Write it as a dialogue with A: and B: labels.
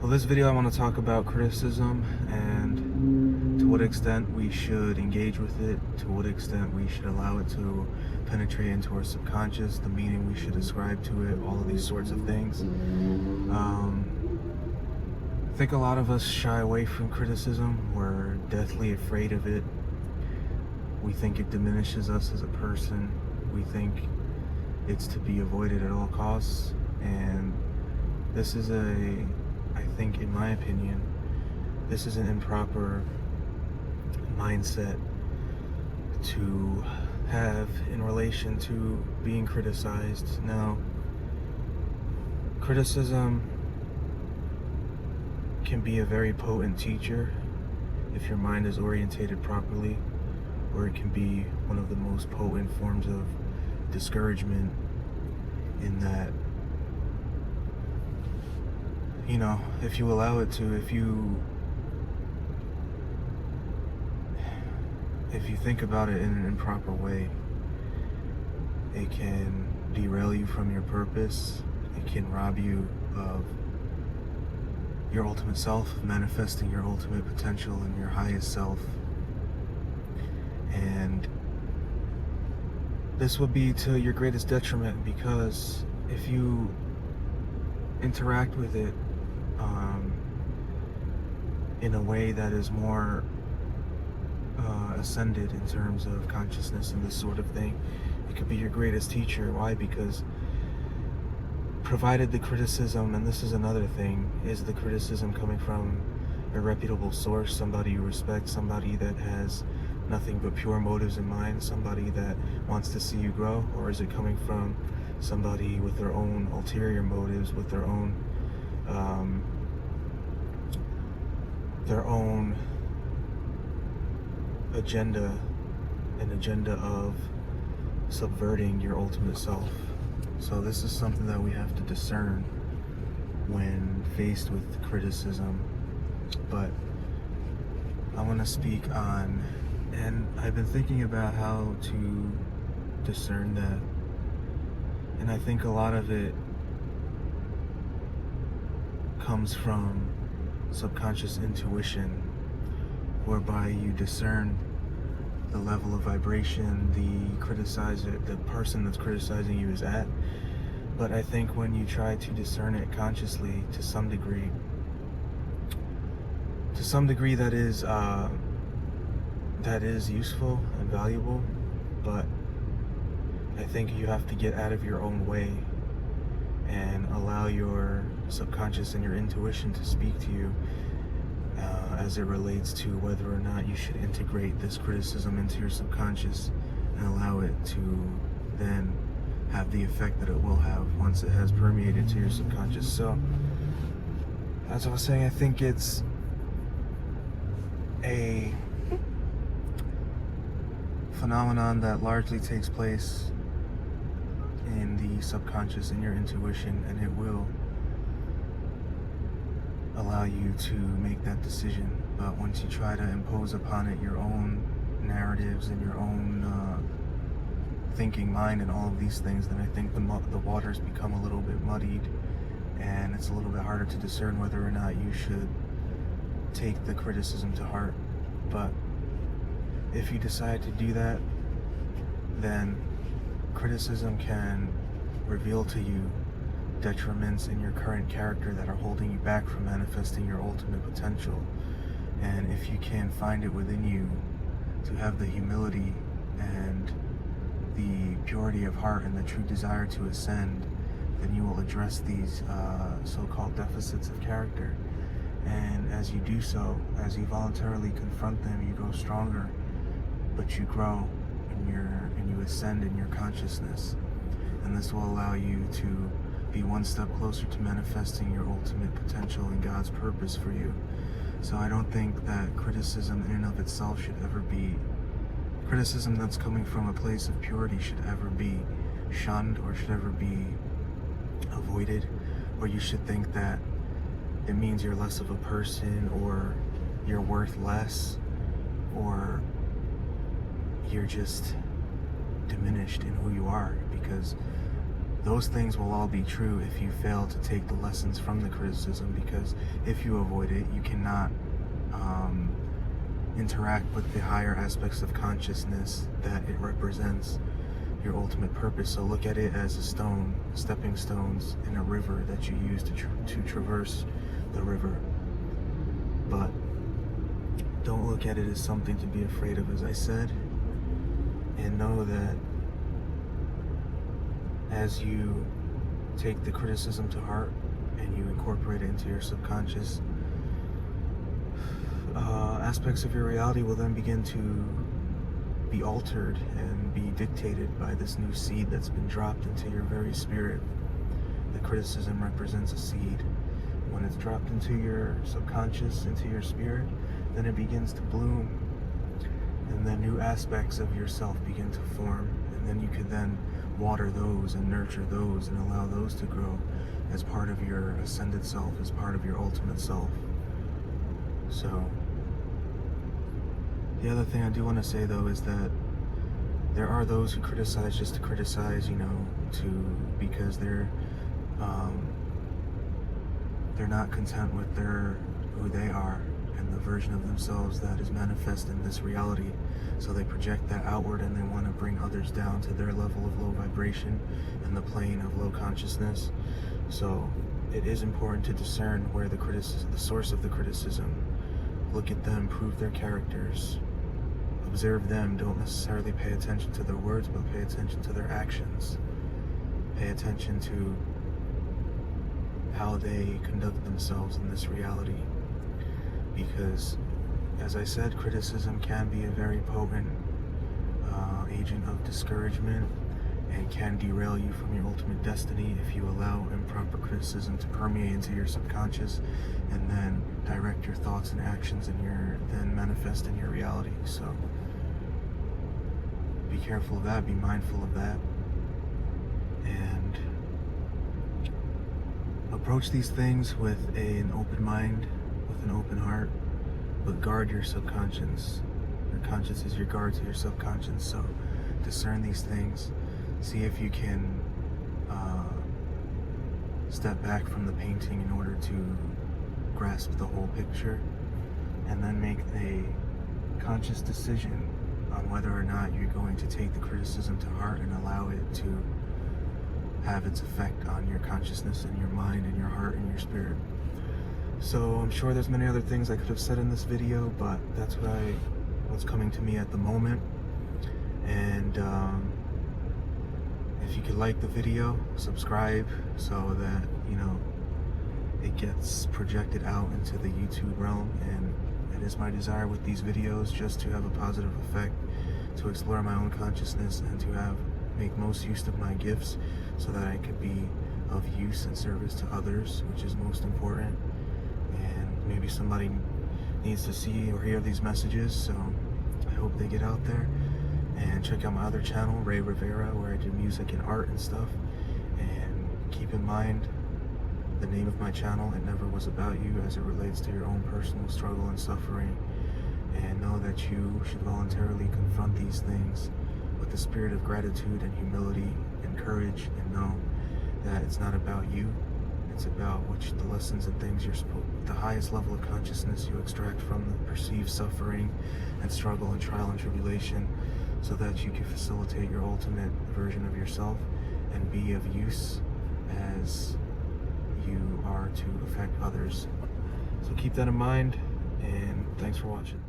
A: Well, this video I want to talk about criticism and to what extent we should engage with it, to what extent we should allow it to penetrate into our subconscious, the meaning we should ascribe to it, all of these sorts of things. I think a lot of us shy away from criticism. We're deathly afraid of it. We think it diminishes us as a person. We think it's to be avoided at all costs. And this is I think, in my opinion, this is an improper mindset to have in relation to being criticized. Now, criticism can be a very potent teacher if your mind is orientated properly, or it can be one of the most potent forms of discouragement in that, if you allow it to, if you think about it in an improper way, it can derail you from your purpose. It can rob you of your ultimate self, manifesting your ultimate potential and your highest self. And this will be to your greatest detriment, because if you interact with it in a way that is more ascended in terms of consciousness and this sort of thing, it could be your greatest teacher. Why? Because provided the criticism, and this is another thing, is the criticism coming from a reputable source, somebody you respect, somebody that has nothing but pure motives in mind, somebody that wants to see you grow, or is it coming from somebody with their own ulterior motives, with their own agenda, an agenda of subverting your ultimate self? So this is something that we have to discern when faced with criticism. But I want to speak on, and I've been thinking about how to discern that, and I think a lot of it comes from subconscious intuition, whereby you discern the level of vibration the person that's criticizing you is at. But I think when you try to discern it consciously, to some degree that is useful and valuable. But I think you have to get out of your own way and allow your subconscious and your intuition to speak to you as it relates to whether or not you should integrate this criticism into your subconscious and allow it to then have the effect that it will have once it has permeated to your subconscious. So, as I was saying, I think it's a phenomenon that largely takes place in the subconscious, in your intuition, and it will allow you to make that decision. But once you try to impose upon it your own narratives and your own thinking mind and all of these things, then I think the waters become a little bit muddied, and it's a little bit harder to discern whether or not you should take the criticism to heart. But if you decide to do that, then criticism can reveal to you detriments in your current character that are holding you back from manifesting your ultimate potential. And if you can find it within you to have the humility and the purity of heart and the true desire to ascend, then you will address these so-called deficits of character. And as you do so, as you voluntarily confront them, you grow stronger, but you grow and you ascend in your consciousness. And this will allow you to be one step closer to manifesting your ultimate potential and God's purpose for you. So I don't think that criticism in and of itself should ever be, criticism that's coming from a place of purity should ever be shunned, or should ever be avoided, or you should think that it means you're less of a person, or you're worth less, or you're just diminished in who you are. Because those things will all be true if you fail to take the lessons from the criticism, because if you avoid it, you cannot interact with the higher aspects of consciousness that it represents, your ultimate purpose. So look at it as a stone, stepping stones in a river that you use to traverse the river. But don't look at it as something to be afraid of, as I said, and know that as you take the criticism to heart and you incorporate it into your subconscious, aspects of your reality will then begin to be altered and be dictated by this new seed that's been dropped into your very spirit. The criticism represents a seed. When it's dropped into your subconscious, into your spirit, then it begins to bloom, and then new aspects of yourself begin to form, and then you can then water those and nurture those and allow those to grow as part of your ascended self, as part of your ultimate self. So the other thing I do want to say, though, is that there are those who criticize just to criticize, because they're not content with who they are and the version of themselves that is manifest in this reality. So they project that outward, and they want to bring others down to their level of low vibration and the plane of low consciousness. So it is important to discern where the source of the criticism. Look at them, prove their characters, observe them. Don't necessarily pay attention to their words, but pay attention to their actions. Pay attention to how they conduct themselves in this reality. Because, as I said, criticism can be a very potent agent of discouragement and can derail you from your ultimate destiny if you allow improper criticism to permeate into your subconscious and then direct your thoughts and actions, and then manifest in your reality. So be careful of that, be mindful of that, and approach these things with an open mind, with an open heart, but guard your subconscious. Your conscious is your guard to your subconscious. So discern these things. See if you can step back from the painting in order to grasp the whole picture, and then make a conscious decision on whether or not you're going to take the criticism to heart and allow it to have its effect on your consciousness and your mind and your heart and your spirit. So I'm sure there's many other things I could have said in this video, but that's what's coming to me at the moment. And if you could like the video, subscribe, so that it gets projected out into the YouTube realm. And it is my desire with these videos just to have a positive effect, to explore my own consciousness, and to make most use of my gifts so that I could be of use and service to others, which is most important. And maybe somebody needs to see or hear these messages, so I hope they get out there. And check out my other channel, Ray Rivera, where I do music and art and stuff. And keep in mind the name of my channel, it never was about you, as it relates to your own personal struggle and suffering. And know that you should voluntarily confront these things with the spirit of gratitude and humility and courage, and know that it's not about you. It's about the lessons and things the highest level of consciousness you extract from the perceived suffering and struggle and trial and tribulation, so that you can facilitate your ultimate version of yourself and be of use as you are to affect others. So keep that in mind, and thanks for watching.